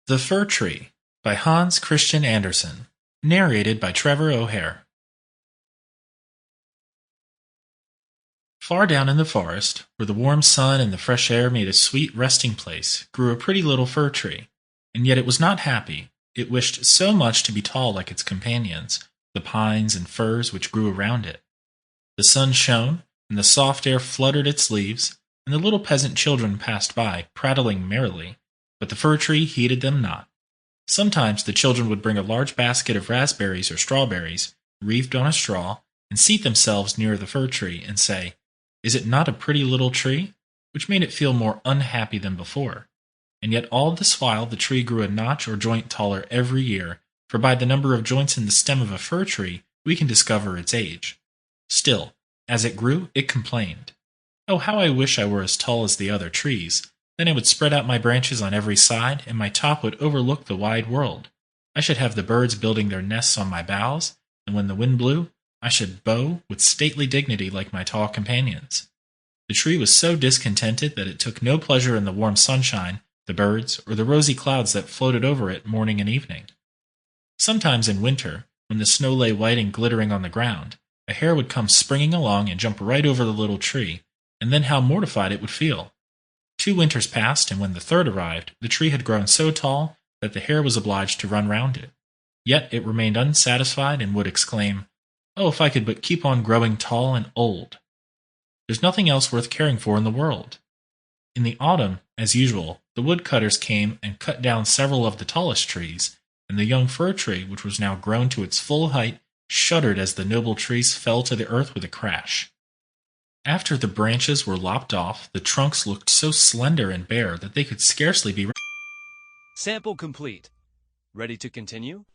The Fir Tree by Hans Christian Andersen. Narrated by Trevor O'Hare. Far down in the forest, where the warm sun and the fresh air made a sweet resting place, grew a pretty little fir tree. And yet it was not happy. It wished so much to be tall like its companions, the pines and firs which grew around it. The sun shone, and the soft air fluttered its leaves, and the little peasant children passed by, prattling merrily, but the fir tree heeded them not. Sometimes the children would bring a large basket of raspberries or strawberries, wreathed on a straw, and seat themselves near the fir tree, and say, "Is it not a pretty little tree?" which made it feel more unhappy than before. And yet all this while the tree grew a notch or joint taller every year, for by the number of joints in the stem of a fir tree we can discover its age. Still, as it grew, it complained, "Oh, how I wish I were as tall as the other trees! Then I would spread out my branches on every side, and my top would overlook the wide world. I should have the birds building their nests on my boughs, and when the wind blew, I should bow with stately dignity like my tall companions." The tree was so discontented that it took no pleasure in the warm sunshine, the birds, or the rosy clouds that floated over it morning and evening. Sometimes in winter, when the snow lay white and glittering on the ground, a hare would come springing along and jump right over the little tree, and then how mortified it would feel. 2 winters passed, and when the third arrived, the tree had grown so tall that the hare was obliged to run round it. Yet it remained unsatisfied and would exclaim, "Oh, if I could but keep on growing tall and old! There's nothing else worth caring for in the world." In the autumn, as usual, the woodcutters came and cut down several of the tallest trees, and the young fir tree, which was now grown to its full height, shuddered as the noble trees fell to the earth with a crash. After the branches were lopped off, the trunks looked so slender and bare that they could scarcely be. Sample complete. Ready to continue?